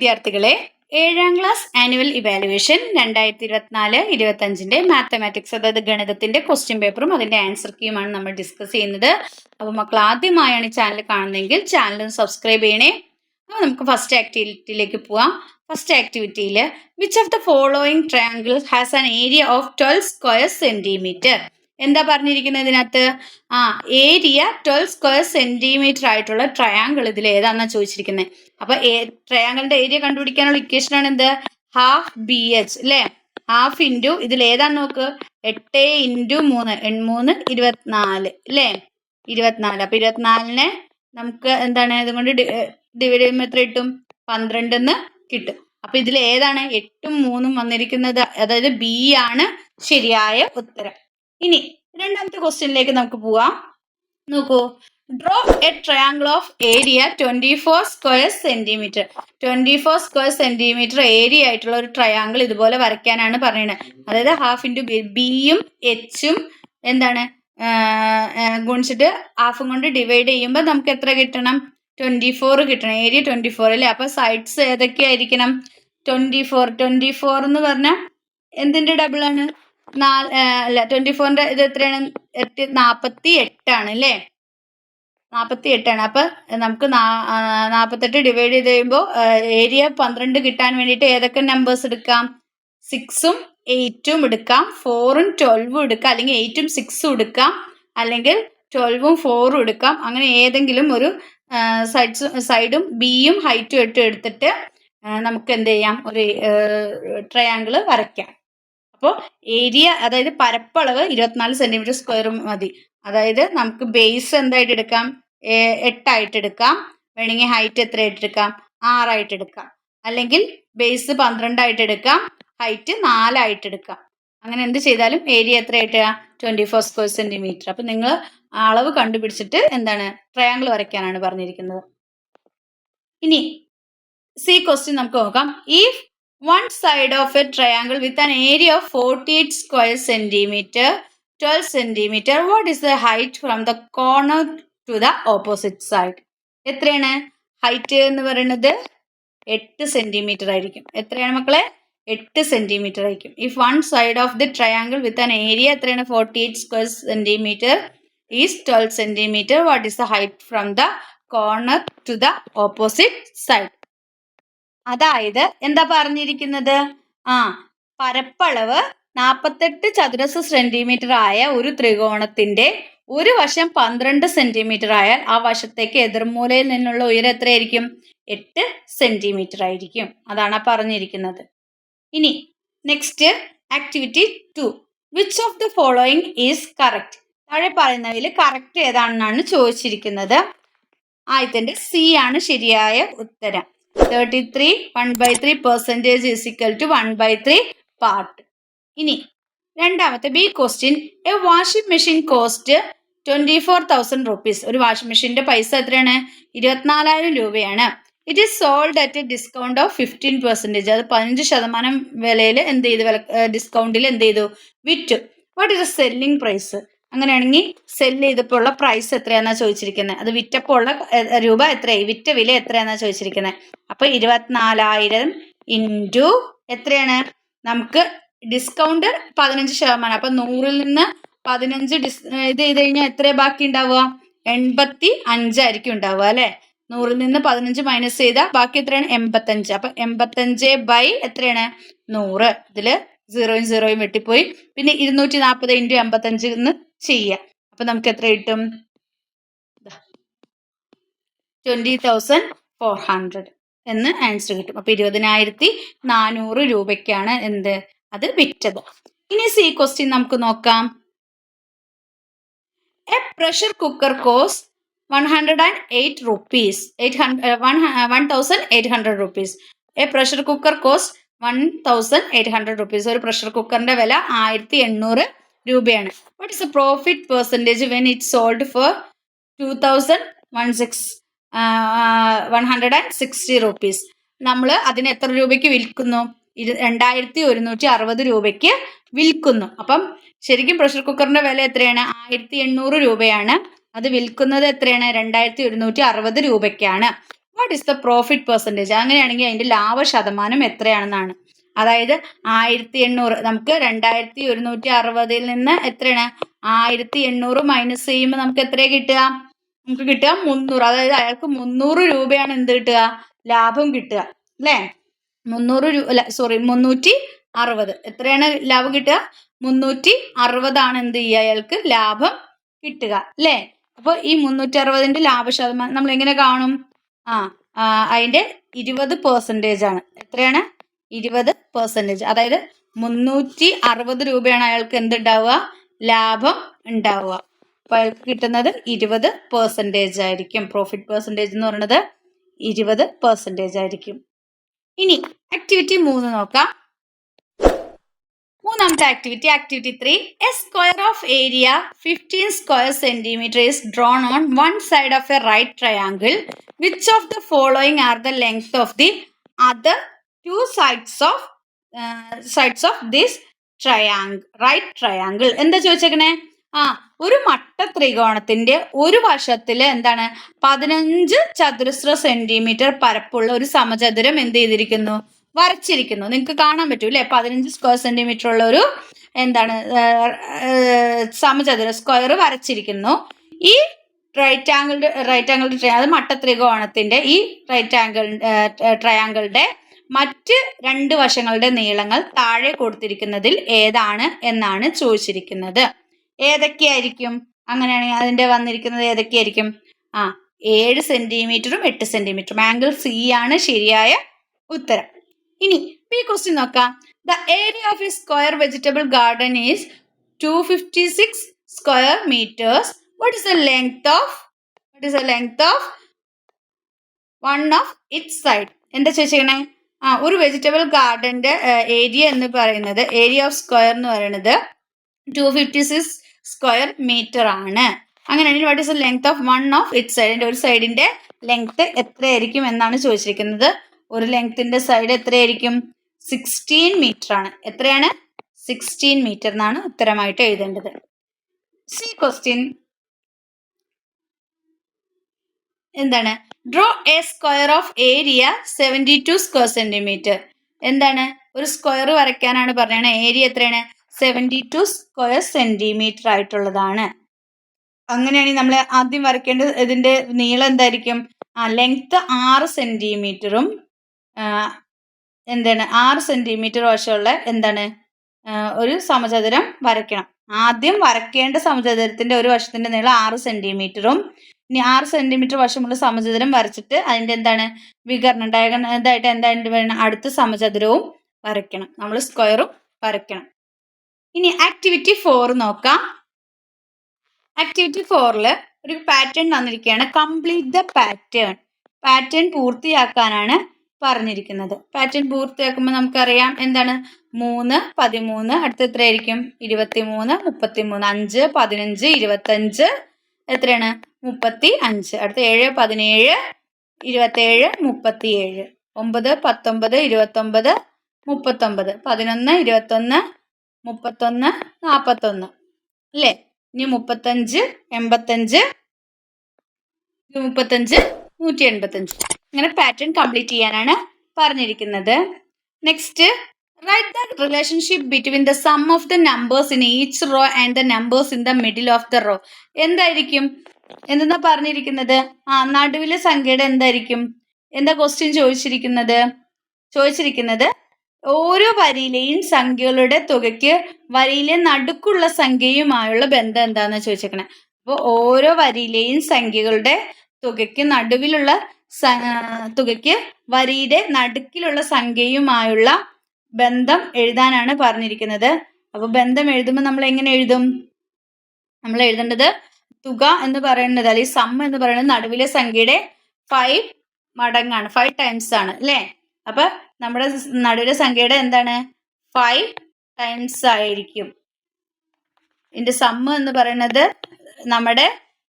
വിദ്യാർത്ഥികളെ, 7ാം class annual evaluation 2024-25 mathematics, അതായത് ഗണിതത്തിന്റെ question പേപ്പറും അതിന്റെ ആൻസർ കീയുമാണ് നമ്മൾ ഡിസ്കസ് ചെയ്യുന്നത്. അപ്പോൾ മക്കൾ ആദ്യമായാണ് ഈ ചാനൽ കാണുന്നതെങ്കിൽ ചാനൽ സബ്സ്ക്രൈബ് ചെയ്യണേ. അപ്പോൾ നമുക്ക് ഫസ്റ്റ് ആക്ടിവിറ്റിയിലേക്ക് പോവാം. ഫസ്റ്റ് ആക്ടിവിറ്റിയിൽ which of the following triangle has an area of 12 square centimetre. എന്താ പറഞ്ഞിരിക്കുന്നത് ഇതിനകത്ത്? ഏരിയ 12 സ്ക്വയർ സെന്റിമീറ്റർ ആയിട്ടുള്ള ട്രയാങ്കിൾ ഇതിൽ ഏതാണെന്നാ ചോദിച്ചിരിക്കുന്നത്. അപ്പൊ ട്രയാങ്കിളിന്റെ ഏരിയ കണ്ടുപിടിക്കാനുള്ള ഇക്വേഷൻ ആണ് എന്ത്? ഹാഫ് BH അല്ലേ? ഹാഫ് ഇൻറ്റു ഇതിൽ ഏതാന്ന് നോക്ക്, 8 × 3 3 24 അല്ലേ? 24. അപ്പൊ 24നെ നമുക്ക് എന്താണ് ഇതുകൊണ്ട് ഡിവൈഡ് ചെയ്യുമ്പോൾ എത്ര കിട്ടും? 12 കിട്ടും. അപ്പൊ ഇതിൽ ഏതാണ് 8ഉം 3ഉം വന്നിരിക്കുന്നത്? അതായത് ബി ആണ് ശരിയായ ഉത്തരം. ഇനി രണ്ടാമത്തെ ക്വസ്റ്റ്യനിലേക്ക് നമുക്ക് പോവാം. നോക്കൂ, draw A triangle of area 24 square centimetre. 24 square centimetre area ആയിട്ടുള്ള ഒരു ട്രയാങ്കിൾ ഇതുപോലെ വരയ്ക്കാനാണ് പറയുന്നത്. അതായത് ഹാഫ് ഇൻറ്റു ബിയും എച്ചും എന്താണ് ഗുണിച്ചിട്ട് ഹാഫും കൊണ്ട് ഡിവൈഡ് ചെയ്യുമ്പോൾ നമുക്ക് എത്ര കിട്ടണം? 24 കിട്ടണം. ഏരിയ 24 അല്ലേ? അപ്പൊ സൈഡ്സ് ഏതൊക്കെയായിരിക്കണം? 24 എന്ന് പറഞ്ഞാൽ എന്തിന്റെ ഡബിൾ ആണ്? 24ന്റെ ഇത് എത്രയാണ്? 48 ആണ് അല്ലേ? 48 ആണ്. അപ്പൊ നമുക്ക് 48 ഡിവൈഡ് ചെയ്ത് കഴിയുമ്പോൾ ഏരിയ 12 കിട്ടാൻ വേണ്ടിയിട്ട് ഏതൊക്കെ നമ്പേഴ്സ് എടുക്കാം? 6ഉം 8ഉം എടുക്കാം, 4ഉം 12ഉം എടുക്കാം, അല്ലെങ്കിൽ 8ഉം 6ഉം എടുക്കാം, അല്ലെങ്കിൽ 12ഉം 4ഉം എടുക്കാം. അങ്ങനെ ഏതെങ്കിലും ഒരു സൈഡും ബിയും ഹൈറ്റും എടുത്തിട്ട് നമുക്ക് എന്ത് ചെയ്യാം? ഒരു ട്രയാങ്കിൾ വരയ്ക്കാം. അപ്പോൾ ഏരിയ, അതായത് പരപ്പളവ് 24 സെന്റിമീറ്റർ സ്ക്വയർ മതി. അതായത് നമുക്ക് ബേസ് എന്തായിട്ട് എടുക്കാം? 8 ആയിട്ട് എടുക്കാം. വേണമെങ്കിൽ ഹൈറ്റ് എത്രയായിട്ട് എടുക്കാം? 6 ആയിട്ട് എടുക്കാം. അല്ലെങ്കിൽ ബേസ് 12 ആയിട്ട് എടുക്കാം, ഹൈറ്റ് 4 ആയിട്ട് എടുക്കാം. അങ്ങനെ എന്ത് ചെയ്താലും ഏരിയ എത്രയായിട്ട്? 24 square centimetre. അപ്പം നിങ്ങൾ അളവ് കണ്ടുപിടിച്ചിട്ട് എന്താണ് ട്രയാങ്കിൾ വരയ്ക്കാനാണ് പറഞ്ഞിരിക്കുന്നത്. ഇനി സി ക്വസ്റ്റ്യൻ നമുക്ക് നോക്കാം. If one side of a triangle with an area of 48 square centimeter, 12 centimeter, what is the height from the corner to the opposite side? എത്രയാണ് ഹൈറ്റ് എന്ന് പറയുന്നത്? 8 സെന്റിമീറ്റർ ആയിരിക്കും. എത്രയാണ് മക്കളെ? 8 സെന്റിമീറ്റർ ആയിരിക്കും. If one side of the triangle with an area എത്രയാണ്? 48 square centimetre is 12 centimetre. What is the height from the corner to the opposite side? അതായത് എന്താ പറഞ്ഞിരിക്കുന്നത്? പരപ്പളവ് 48 ചതുരശ്ര സെന്റിമീറ്റർ ആയ ഒരു ത്രികോണത്തിന്റെ ഒരു വശം 12 സെന്റിമീറ്റർ ആയാൽ ആ വശത്തേക്ക് എതിർമൂലയിൽ നിന്നുള്ള ഉയരം എത്രയായിരിക്കും? 8 സെന്റിമീറ്റർ ആയിരിക്കും. അതാണ് പറഞ്ഞിരിക്കുന്നത്. ഇനി next activity 2. Which of the following is correct? താഴെ പറയുന്നതിൽ കറക്റ്റ് ഏതാണെന്നാണ് ചോദിച്ചിരിക്കുന്നത്. ആദ്യത്തെ സി ആണ് ശരിയായ ഉത്തരം. 33 1/3% is equal to 1/3 part. ഇനി രണ്ടാമത്തെ B question. A washing machine cost 24,000 rupees. ഒരു വാഷിംഗ് മെഷീന്റെ പൈസ എത്രയാണ്? 24,000 രൂപയാണ്. It is sold at A discount of 15%. അത് 15% വിലയിൽ എന്ത് ചെയ്തു? ഡിസ്കൗണ്ടിൽ എന്ത് ചെയ്തു? വിറ്റു. What is the selling price? അങ്ങനെയാണെങ്കിൽ സെല്ല് ചെയ്തപ്പോൾ ഉള്ള പ്രൈസ് എത്രയാണെന്നാ ചോദിച്ചിരിക്കുന്നത്. അത് വിറ്റപ്പോൾ ഉള്ള രൂപ എത്രയായി? വിറ്റ വില എത്രയാണെന്നാ ചോദിച്ചിരിക്കുന്നത്. അപ്പൊ 24,000 ഇൻറ്റു എത്രയാണ്? നമുക്ക് ഡിസ്കൗണ്ട് 15%. അപ്പൊ 100ൽ നിന്ന് 15 ഇത് ചെയ്ത് കഴിഞ്ഞാൽ എത്ര ബാക്കി ഉണ്ടാവുക? 85 ആയിരിക്കും ഉണ്ടാവുക അല്ലെ? 100ൽ നിന്ന് 15 മൈനസ് ചെയ്താൽ ബാക്കി എത്രയാണ്? 85. അപ്പൊ 85 എത്രയാണ്? 100. ഇതില് 0യും 0യും വെട്ടിപ്പോയി. പിന്നെ 240 ഇൻറ്റു 85 ചെയ്യാം. അപ്പൊ നമുക്ക് എത്ര കിട്ടും? 20,400 എന്ന് ആൻസർ കിട്ടും. അപ്പൊ 20,400 രൂപയ്ക്കാണ് എന്ത് അത് വിറ്റത്. ഇനി സി ക്വസ്റ്റ്യൻ നമുക്ക് നോക്കാം. A pressure cooker cost 108 rupees. 1,800 rupees. A pressure cooker cost 1,800 rupees. ഒരു പ്രഷർ കുക്കറിന്റെ വില 1,800 രൂപയാണ്. What is the profit percentage when it sold for 2,160 rupees? നമ്മൾ അതിന് എത്ര രൂപയ്ക്ക് വിൽക്കുന്നു? 2,160 രൂപയ്ക്ക് വിൽക്കുന്നു. അപ്പം ശരിക്കും പ്രഷർ കുക്കറിന്റെ വില എത്രയാണ്? 1,800 രൂപയാണ്. അത് വിൽക്കുന്നത് എത്രയാണ്? 2,160 രൂപയ്ക്കാണ്. What is the profit percentage? അങ്ങനെയാണെങ്കിൽ അതിൻ്റെ ലാഭ ശതമാനം എത്രയാണെന്നാണ്. അതായത് 1800 നമുക്ക് 2160 നിന്ന് എത്രയാണ് 1800 മൈനസ് ചെയ്യുമ്പോൾ നമുക്ക് എത്രയാണ് കിട്ടുക? നമുക്ക് കിട്ടുക 300. അതായത് അയാൾക്ക് 300 രൂപയാണ് എന്ത് കിട്ടുക? ലാഭം കിട്ടുക അല്ലേ? 360. എത്രയാണ് ലാഭം കിട്ടുക? 360 എന്ത് ചെയ്യുക അയാൾക്ക് ലാഭം കിട്ടുക അല്ലേ? അപ്പോൾ ഈ 360ന്റെ ലാഭ ശതമാനം നമ്മൾ എങ്ങനെ കാണും? അതിൻ്റെ 20% ആണ്. എത്രയാണ്? 20%. അതായത് 360 രൂപയാണ് അയാൾക്ക് എന്തുണ്ടാവുക? ലാഭം ഉണ്ടാവുക. അപ്പോൾ അയാൾക്ക് കിട്ടുന്നത് 20% ആയിരിക്കും. പ്രോഫിറ്റ് പെർസെൻറ്റേജ് എന്ന് പറയുന്നത് 20% ആയിരിക്കും. ഇനി ആക്ടിവിറ്റി 3 നോക്കാം. മൂന്നാമത്തെ activity 3. A square of area 15 square centimeter is drawn on one side of a right triangle. Which of the following are the length of the other two sides of this right triangle? എന്താ ചോദിച്ചേക്കണേ? ഒരു മട്ട ത്രികോണത്തിന്റെ ഒരു വശത്തിൽ എന്താണ് 15 ചതുരശ്ര centimetre പരപ്പുള്ള ഒരു സമചതുരം എന്ത് ചെയ്തിരിക്കുന്നു? വരച്ചിരിക്കുന്നു. നിങ്ങൾക്ക് കാണാൻ പറ്റും അല്ലേ? 15 സ്ക്വയർ സെന്റിമീറ്റർ ഉള്ള ഒരു എന്താണ് സമചതുര സ്ക്വയർ വരച്ചിരിക്കുന്നു. ഈ റൈറ്റ് ആംഗിൾ അത് മട്ട ത്രികോണത്തിന്റെ ഈ ട്രയാങ്കിളുടെ മറ്റ് 2 വശങ്ങളുടെ നീളങ്ങൾ താഴെ കൊടുത്തിരിക്കുന്നതിൽ ഏതാണ് എന്നാണ് ചോദിച്ചിരിക്കുന്നത്. ഏതൊക്കെയായിരിക്കും? അങ്ങനെയാണെങ്കിൽ അതിന്റെ വന്നിരിക്കുന്നത് ഏതൊക്കെയായിരിക്കും? 7 സെന്റിമീറ്ററും 8 സെന്റിമീറ്ററും. ആംഗിൾ സി ആണ് ശരിയായ ഉത്തരം. ഇനി ഈ ക്വസ്റ്റ്യൻ നോക്കാം. The area of A square vegetable garden is 256 square meters. What is the length of one of its side? എന്താ ചോദിച്ചേ? ഒരു വെജിറ്റബിൾ ഗാർഡന്റെ ഏരിയ എന്ന് പറയുന്നത്, ഏരിയ ഓഫ് സ്ക്വയർ എന്ന് പറയുന്നത് 256 square meter ആണ്. അങ്ങനെയാണെങ്കിൽ what is the length of one of it side? ഒരു സൈഡിന്റെ ലെങ്ത് എത്രയായിരിക്കും എന്നാണ് ചോദിച്ചിരിക്കുന്നത്. ഒരു ലെങ്ത്തിന്റെ സൈഡ് എത്രയായിരിക്കും? 16 മീറ്റർ ആണ്. എത്രയാണ്? 16 മീറ്റർ എന്നാണ് ഉത്തരമായിട്ട് എഴുതേണ്ടത്. സി ക്വസ്റ്റ്യൻ എന്താണ്? Draw A square of area 72 square centimeter. എന്താണ്? ഒരു സ്ക്വയർ വരയ്ക്കാനാണ് പറഞ്ഞത്. ഏരിയ എത്രയാണ്? 72 square centimeter ആയിട്ടുള്ളതാണ്. അങ്ങനെയാണെങ്കിൽ നമ്മൾ ആദ്യം വരയ്ക്കേണ്ടത് ഇതിന്റെ നീളം എന്തായിരിക്കും? ലെങ്ത് 6 സെന്റിമീറ്ററും എന്താണ് 6 സെന്റിമീറ്റർ വശമുള്ള എന്താണ് ഒരു സമചതുരം വരയ്ക്കണം. ആദ്യം വരയ്ക്കേണ്ട സമചതുരത്തിന്റെ ഒരു വശത്തിന്റെ നീളം 6 സെന്റിമീറ്ററും ഇനി 6 സെന്റിമീറ്റർ വശമുള്ള സമചതുരം വരച്ചിട്ട് അതിന്റെ എന്താണ് വികരണം ഇതായിട്ട് എന്തായിട്ട് അടുത്ത സമചതുരവും വരയ്ക്കണം. നമ്മൾ സ്ക്വയറും വരയ്ക്കണം. ഇനി ആക്ടിവിറ്റി 4 നോക്കാം. ആക്ടിവിറ്റി 4 ഒരു പാറ്റേൺ തന്നിരിക്കുകയാണ്. കംപ്ലീറ്റ് ദ പാറ്റേൺ പൂർത്തിയാക്കാനാണ് പറഞ്ഞിരിക്കുന്നത്. പാറ്റേൺ പൂർത്തിയാക്കുമ്പോൾ നമുക്കറിയാം എന്താണ് 3, 13, അടുത്ത എത്രയായിരിക്കും? 23, 33, 5, 15, 25, എത്രയാണ്? 35. അടുത്ത 7, 17, 27, 37, 9, 19, 29, 39, 11, 21, 31, 41 അല്ലേ? ഇനി 35, 85, 35, 185. ഇങ്ങനെ പാറ്റേൺ കംപ്ലീറ്റ് ചെയ്യാനാണ് പറഞ്ഞിരിക്കുന്നത്. Next, write the relationship between the sum of the numbers in each row and the numbers in the middle of the row. എന്തായിരിക്കും? എന്തെന്നാ പറഞ്ഞിരിക്കുന്നത്? നടുവിലെ സംഖ്യയുടെ എന്തായിരിക്കും? എന്താ ക്വസ്റ്റ്യൻ ചോദിച്ചിരിക്കുന്നത് ഓരോ വരിയിലെയും സംഖ്യകളുടെ തുകയ്ക്ക് വരിയിലെ നടുക്കുള്ള സംഖ്യയുമായുള്ള ബന്ധം എന്താന്ന് ചോദിച്ചേക്കണേ. അപ്പോൾ ഓരോ വരിയിലെയും സംഖ്യകളുടെ തുകയ്ക്ക് നടുവിലുള്ള തുകയ്ക്ക് വരിയുടെ നടുക്കിലുള്ള സംഖ്യയുമായുള്ള ബന്ധം എഴുതാനാണ് പറഞ്ഞിരിക്കുന്നത്. അപ്പോൾ ബന്ധം എഴുതുമ്പോൾ നമ്മൾ എങ്ങനെ എഴുതും? നമ്മൾ എഴുതേണ്ടത് തുക എന്ന് പറയുന്നത് അല്ലെങ്കിൽ സം എന്ന് പറയുന്നത് നടുവിലെ സംഖ്യയുടെ 5 മടങ്ങാണ്, 5 times ആണ് അല്ലേ? അപ്പൊ നമ്മുടെ നടുവിലെ സംഖ്യയുടെ എന്താണ് 5 times ആയിരിക്കും. ഇതിന്റെ സം എന്ന് പറയുന്നത് നമ്മുടെ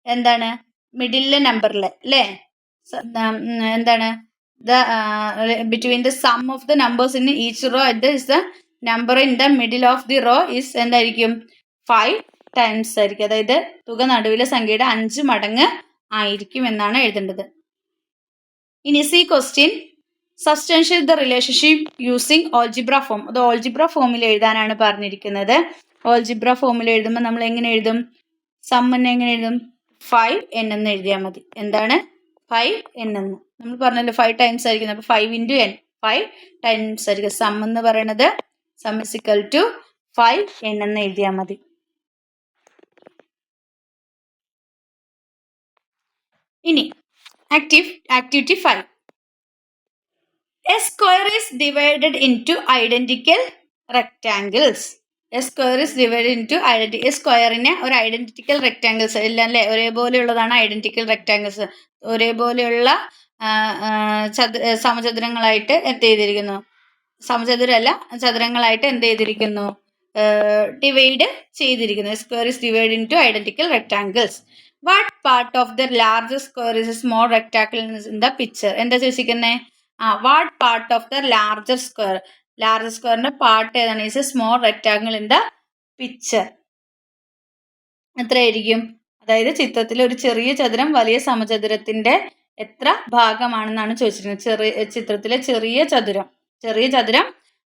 എന്താണ് മിഡിലെ നമ്പറിലെ അല്ലേ? എന്താണ് between the sum of the numbers in each row is the number in the middle of the row is എന്തായിരിക്കും? 5 times ആയിരിക്കും. അതായത് തുക നടുവിലെ സംഖ്യയുടെ 5 മടങ്ങ് ആയിരിക്കും എന്നാണ് എഴുതേണ്ടത്. ഇനി C question substantiate the relationship using algebra form. അത് ഓൾജിബ്ര ഫോമിൽ എഴുതാനാണ് പറഞ്ഞിരിക്കുന്നത്. ഓൾജിബ്ര ഫോമിൽ എഴുതുമ്പോൾ നമ്മൾ എങ്ങനെ എഴുതും? സമ്മന്നെ എങ്ങനെ എഴുതും? 5n എന്ന് എഴുതിയാൽ മതി. എന്താണ് 5n എന്ന് നമ്മൾ പറഞ്ഞല്ലോ, 5 ടൈംസ് ആയിരിക്കും. അപ്പോൾ 5 × n 5 ടൈംസ് ആയിരിക്കും. സം എന്ന് പറയുന്നത് some is equal to 5n എന്ന് എഴുതിയാൽ മതി. ഇനി activity 5. A square is divided into identical rectangles. A square is divided into a സ്ക്വയറിനെ ഒരു ഐഡന്റിക്കൽ റെക്ടാങ്കിൾസ് എല്ലാം അല്ലേ ഒരേപോലെയുള്ളതാണ് ഐഡന്റിക്കൽ റെക്ടാങ്കിൾസ്. ഒരേപോലെയുള്ള സമചതുരങ്ങളായിട്ട് എന്ത് ചെയ്തിരിക്കുന്നു? സമചതുരമല്ല, ചതുരങ്ങളായിട്ട് എന്ത് ചെയ്തിരിക്കുന്നു? ഡിവൈഡ് ചെയ്തിരിക്കുന്നു. Square is divide in two identical rectangles. What part of the large square is a small rectangle in the picture? എന്താ ചോദിച്ചിരിക്കുന്നത്? What part of the larger square? Larger സ്ക്വയറിന്റെ പാർട്ട് ഏതാണ്? Is a small rectangle in the picture. എത്രയായിരിക്കും? അതായത് ചിത്രത്തിൽ ഒരു ചെറിയ ചതുരം വലിയ സമചതുരത്തിന്റെ എത്ര ഭാഗമാണെന്നാണ് ചോദിച്ചിരിക്കുന്നത്. ചിത്രത്തിലെ ചെറിയ ചതുരം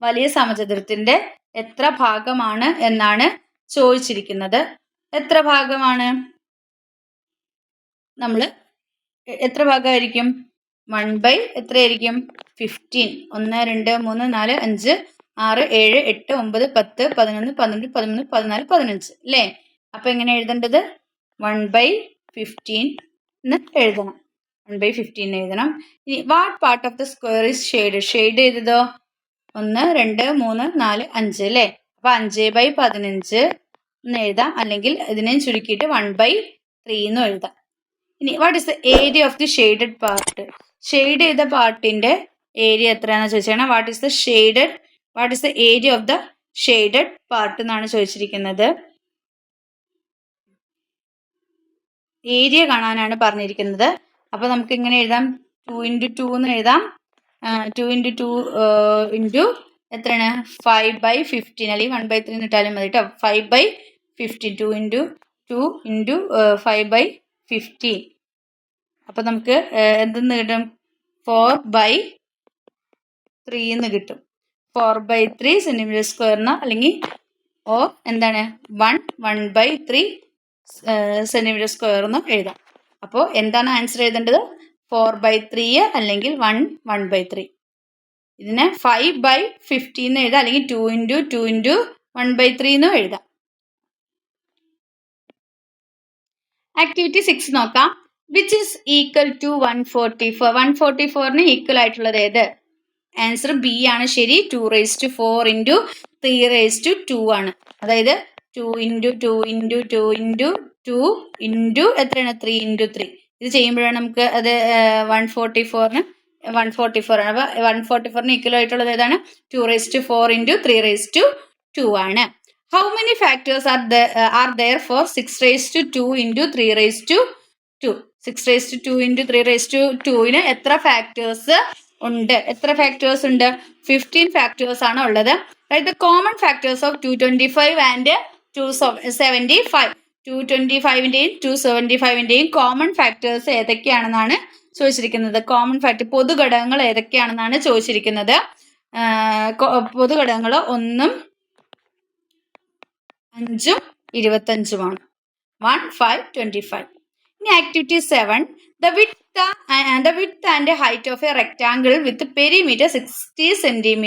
വലിയ സമചതുരത്തിന്റെ എത്ര ഭാഗമാണ് എന്നാണ് ചോദിച്ചിരിക്കുന്നത്. എത്ര ഭാഗമാണ്? നമ്മൾ എത്ര ഭാഗമായിരിക്കും? 1 എത്രയായിരിക്കും? 15. 1 2 3 4 5 6 7 8 9 10 11 12 13 14 15 അല്ലേ? അപ്പൊ എങ്ങനെ എഴുതേണ്ടത്? 1/15 എന്ന് എഴുതണം. 1/15 എഴുതണം. ഇനി what part of the square is shade? Shade ചെയ്തതോ 1 2 3 4 5 അല്ലേ? അപ്പൊ 5/15 എന്ന് എഴുതാം. അല്ലെങ്കിൽ ഇതിനെ ചുരുക്കിയിട്ട് 1/3 എന്നും എഴുതാം. ഇനി what is the area of the shaded part? Shade ചെയ്ത പാർട്ടിന്റെ ഏരിയ എത്രയാണെന്ന് ചോദിച്ചാൽ what is the area of the shaded part എന്നാണ് ചോദിച്ചിരിക്കുന്നത്. ഏരിയ കാണാനാണ് പറഞ്ഞിരിക്കുന്നത്. അപ്പൊ നമുക്ക് എങ്ങനെ എഴുതാം? 2 × 2 എന്ന് എഴുതാം. 2 × 2 എത്രയാണ്? 5/15 അല്ലെങ്കിൽ 1/3 ഇട്ടാലും മതി കേട്ടോ. 5/15 2 × 2 × 5/15. അപ്പൊ നമുക്ക് എന്തെന്ന് കിട്ടും? 4/3 എന്ന് കിട്ടും. 4/3 സെന്റിമീറ്റർ സ്ക്വയറിന് അല്ലെങ്കിൽ എന്താണ് 1/3 സെന്റിമീറ്റർ സ്ക്വയർ എന്ന് എഴുതാം. അപ്പോൾ എന്താണ് ആൻസർ എഴുതേണ്ടത്? 4/3 അല്ലെങ്കിൽ 1/3. ഇതിനെ 5/15 എന്ന് എഴുതാം, അല്ലെങ്കിൽ 2 × 2 × 1/3 എന്നും എഴുതാം. ആക്ടിവിറ്റി 6 നോക്കാം. Which is equal to 144? 144ന് ഈക്വൽ ആയിട്ടുള്ളത് ഏത്? ആൻസർ ബി ആണ് ശരി. 2⁴ × 3⁴ ആണ്. അതായത് 2 × 2 × 2 × 2 എത്രയാണ്? 3 × 3. ഇത് ചെയ്യുമ്പോഴാണ് നമുക്ക് അത് 144 ആണ്. അപ്പോൾ 144ന് ഈക്വൽ ആയിട്ടുള്ളത് ഏതാണ്? 2⁴ × 3⁴ ആണ്. How many factors are there for 6⁻² × 3⁻²? 6⁻² × 3⁻²ന് എത്ര ഫാക്ടേഴ്സ് ഉണ്ട്? 15 ഫാക്ടേഴ്സ് ആണ് ഉള്ളത്. The common factors of 225 and 275. 225ന്റെയും 275ന്റെയും common factors ഏതൊക്കെയാണെന്നാണ് ചോദിച്ചിരിക്കുന്നത്. കോമൺ ഫാക്ടർ പൊതുഘടകങ്ങൾ ഏതൊക്കെയാണെന്നാണ് ചോദിച്ചിരിക്കുന്നത്. പൊതുഘടകങ്ങൾ 1 5 25 1 5 25. ഇനി activity 7. The width and height of a rectangle with perimeter 60 cm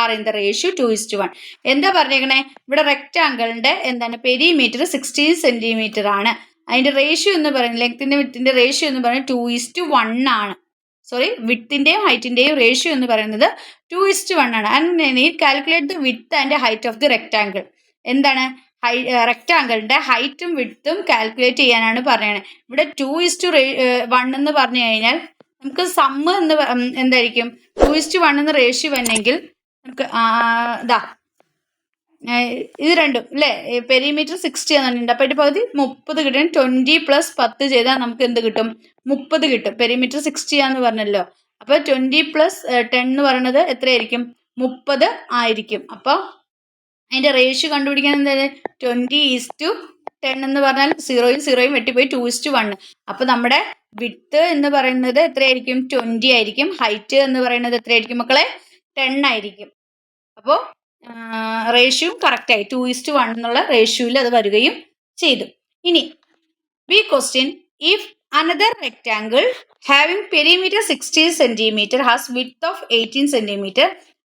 are in the ratio 2:1. എന്താ പറഞ്ഞേക്കണേ? ഇവിടെ റെക്ടാങ്കിളിന്റെ എന്താണ് പെരിമീറ്റർ 60 cm ആണ്. അതിന്റെ റേഷ്യോ എന്ന് പറയുന്നത് ലെങ്ത്തിന്റെ വിത്തിന്റെ റേഷ്യോ എന്ന് പറയുന്നത് 2:1 ആണ്. സോറി, വിത്തിന്റെയും ഹൈറ്റിന്റെയും റേഷ്യോ എന്ന് പറയുന്നത് 2:1 ആണ്. And calculate the with and height of the rectangle. എന്താണ്? റെക്ടാങ്കിളിന്റെ ഹൈറ്റും വിഡ്ത്തും കാൽക്കുലേറ്റ് ചെയ്യാനാണ് പറയുന്നത്. ഇവിടെ 2:1 എന്ന് പറഞ്ഞു കഴിഞ്ഞാൽ നമുക്ക് സമ്മ് എന്ന് എന്തായിരിക്കും? 2:1 എന്ന് റേഷ്യോ വന്നെങ്കിൽ നമുക്ക് ഇത് രണ്ടും അല്ലേ? പെരിമീറ്റർ 60 എന്നുണ്ട്. അപ്പോൾ ഇതിന്റെ പകുതി 30 കിട്ടും. 20 + 10 ചെയ്താൽ നമുക്ക് എന്ത് കിട്ടും? 30 കിട്ടും. പെരിമീറ്റർ 60 ആന്ന് പറഞ്ഞല്ലോ. അപ്പോൾ 20 + 10 എന്ന് പറയുന്നത് എത്രയായിരിക്കും? 30 ആയിരിക്കും. അപ്പോൾ അതിന്റെ റേഷ്യോ കണ്ടുപിടിക്കാൻ എന്താണ്? 20:10 എന്ന് പറഞ്ഞാൽ 0 യും 0 യും വെട്ടിപ്പോയി 2:1. അപ്പൊ നമ്മുടെ വിഡ്ത്ത് എന്ന് പറയുന്നത് എത്രയായിരിക്കും? 20 ആയിരിക്കും. ഹൈറ്റ് എന്ന് പറയുന്നത് എത്രയായിരിക്കും മക്കളെ? 10 ആയിരിക്കും. അപ്പോൾ റേഷ്യോ കറക്റ്റായി 2:1 എന്നുള്ള റേഷ്യോയിൽ അത് വരികയും ചെയ്തു. ഇനി B question, if another rectangle having perimeter 60 cm has width of 18 cm,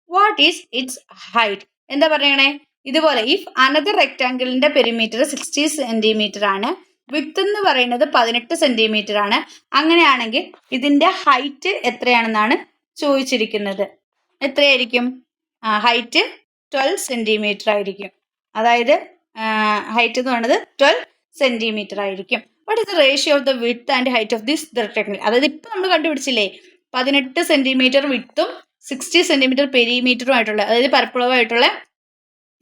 what is its height? എന്താ പറയണേ? ഇതുപോലെ ഇഫ് അനദർ റെക്ടാങ്കിളിന്റെ പെരിമീറ്റർ 60 സെന്റിമീറ്റർ ആണ്, വിഡ്ത്ത് എന്ന് പറയുന്നത് 18 സെന്റിമീറ്റർ ആണ്. അങ്ങനെയാണെങ്കിൽ ഇതിന്റെ ഹൈറ്റ് എത്രയാണെന്നാണ് ചോദിച്ചിരിക്കുന്നത്. എത്രയായിരിക്കും? ഹൈറ്റ് 12 സെന്റിമീറ്റർ ആയിരിക്കും. അതായത് ഹൈറ്റ് എന്ന് പറയുന്നത് 12 സെന്റിമീറ്റർ ആയിരിക്കും. What is the ratio of the width and height of this rectangle? അതായത് ഇപ്പം നമ്മൾ കണ്ടുപിടിച്ചില്ലേ, 18 സെന്റിമീറ്റർ വിഡ്ത്തും 60 സെന്റിമീറ്റർ പെരിമീറ്ററും ആയിട്ടുള്ള, അതായത് പരപ്പളവായിട്ടുള്ള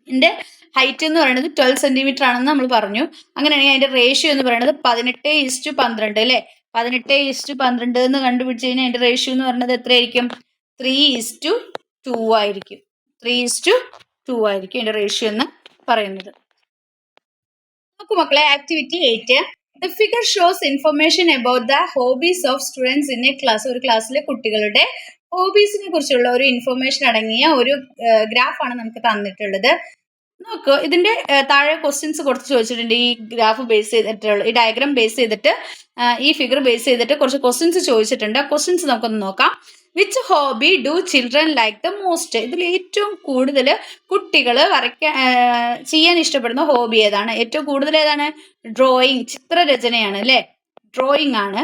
ഇതിന്റെ ഹൈറ്റ് എന്ന് പറയുന്നത് 12 സെന്റിമീറ്റർ ആണെന്ന് നമ്മൾ പറഞ്ഞു. അങ്ങനെയാണെങ്കിൽ അതിന്റെ റേഷ്യോ എന്ന് പറയുന്നത് 18:12 അല്ലേ? 18:12 എന്ന് കണ്ടുപിടിച്ച് കഴിഞ്ഞാൽ അതിന്റെ റേഷ്യോ എന്ന് പറയുന്നത് എത്രയായിരിക്കും? 3:2 ആയിരിക്കും. 3:2 ആയിരിക്കും അതിന്റെ റേഷ്യോ എന്ന് പറയുന്നത്. നോക്കൂ മക്കളെ, activity 8. The figure shows information about the hobbies of students in a class. ഒരു ക്ലാസ്സിലെ കുട്ടികളുടെ ഹോബീസിനെ കുറിച്ചുള്ള ഒരു ഇൻഫർമേഷൻ അടങ്ങിയ ഒരു ഗ്രാഫാണ് നമുക്ക് തന്നിട്ടുള്ളത്. നോക്ക്, ഇതിന്റെ താഴെ ക്വസ്റ്റ്യൻസ് കുറച്ച് ചോദിച്ചിട്ടുണ്ട്. ഈ ഗ്രാഫ് ബേസ് ചെയ്തിട്ടുള്ള, ഈ ഡയഗ്രാം ബേസ് ചെയ്തിട്ട്, ഈ ഫിഗർ ബേസ് ചെയ്തിട്ട് കുറച്ച് ക്വസ്റ്റ്യൻസ് ചോദിച്ചിട്ടുണ്ട്. ക്വസ്റ്റ്യൻസ് നമുക്കൊന്ന് നോക്കാം. Which hobby do children like the most? ഇതിൽ ഏറ്റവും കൂടുതൽ കുട്ടികൾ ചെയ്യാൻ ഇഷ്ടപ്പെടുന്ന ഹോബി ഏതാണ്? ഏറ്റവും കൂടുതൽ ഏതാണ്? ഡ്രോയിങ്, ചിത്രരചനയാണ് അല്ലേ? ഡ്രോയിങ് ആണ്.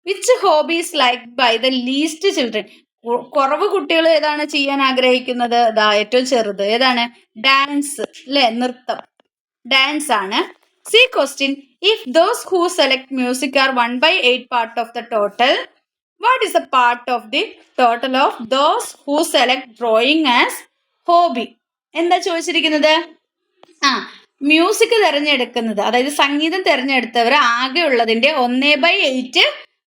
Which hobbies like by the least children? കുറവ് കുട്ടികൾ ഏതാണ് ചെയ്യാൻ ആഗ്രഹിക്കുന്നത്? ഏറ്റവും ചെറുത് ഏതാണ്? ഡാൻസ് അല്ലെ? നൃത്തം, ഡാൻസ് ആണ്. C question, if those who select music are 1/8 part of the total, what is the part of the total of those who select drawing as hobby? എന്താ ചോദിച്ചിരിക്കുന്നത്? മ്യൂസിക് തിരഞ്ഞെടുക്കുന്നത്, അതായത് സംഗീതം തിരഞ്ഞെടുത്തവർ ആകെ ഉള്ളതിന്റെ 1/8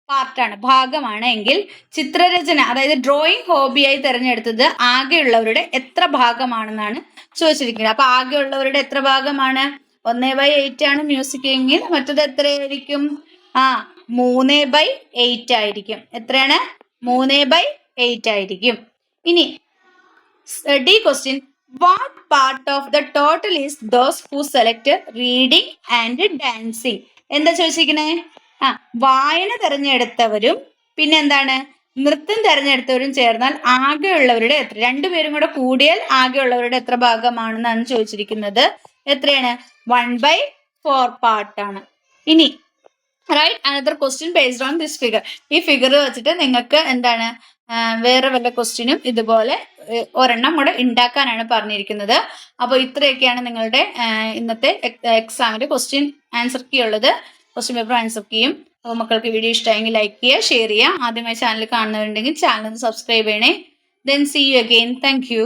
പാർട്ടാണ്, ഭാഗമാണ് എങ്കിൽ ചിത്രരചന, അതായത് ഡ്രോയിങ് ഹോബിയായി തിരഞ്ഞെടുത്തത് ആകെയുള്ളവരുടെ എത്ര ഭാഗമാണെന്നാണ് ചോദിച്ചിരിക്കുന്നത്. അപ്പൊ ആകെയുള്ളവരുടെ എത്ര ഭാഗമാണ്? 1/8 ആണ് മ്യൂസിക് എങ്കിൽ മറ്റത് എത്രയായിരിക്കും? 3/8 ആയിരിക്കും. എത്രയാണ്? 3/8 ആയിരിക്കും. ഇനി D question, what part of the total is those who select reading and dancing? എന്താ ചോദിച്ചിരിക്കണേ? വായന തിരഞ്ഞെടുത്തവരും പിന്നെ എന്താണ്, നൃത്തം തിരഞ്ഞെടുത്തവരും ചേർന്നാൽ ആകെയുള്ളവരുടെ എത്ര? രണ്ടുപേരും കൂടെ കൂടിയാൽ ആകെയുള്ളവരുടെ എത്ര ഭാഗമാണെന്നാണ് ചോദിച്ചിരിക്കുന്നത്. എത്രയാണ്? 1/4 പാർട്ടാണ്. ഇനി write another question based on this figure. ഈ ഫിഗർ വെച്ചിട്ട് നിങ്ങൾക്ക് എന്താണ് വേറെ വല്ല ക്വസ്റ്റ്യനും ഇതുപോലെ ഒരെണ്ണം കൂടെ ഉണ്ടാക്കാനാണ് പറഞ്ഞിരിക്കുന്നത്. അപ്പോൾ ഇത്രയൊക്കെയാണ് നിങ്ങളുടെ ഇന്നത്തെ എക്സാമിന്റെ ക്വസ്റ്റ്യൻ ആൻസർ കീ ഉള്ളത്. ക്വസ്റ്റ്യൻ പേപ്പർ ആൻസർ കീയും. അപ്പോൾ മക്കൾക്ക് വീഡിയോ ഇഷ്ടമായെങ്കിൽ ലൈക്ക് ചെയ്യുക, ഷെയർ ചെയ്യുക. ആദ്യമായി ചാനൽ കാണുന്നവരുണ്ടെങ്കിൽ ചാനൽ ഒന്ന് സബ്സ്ക്രൈബ് ചെയ്യണേ. Then see you again. Thank U.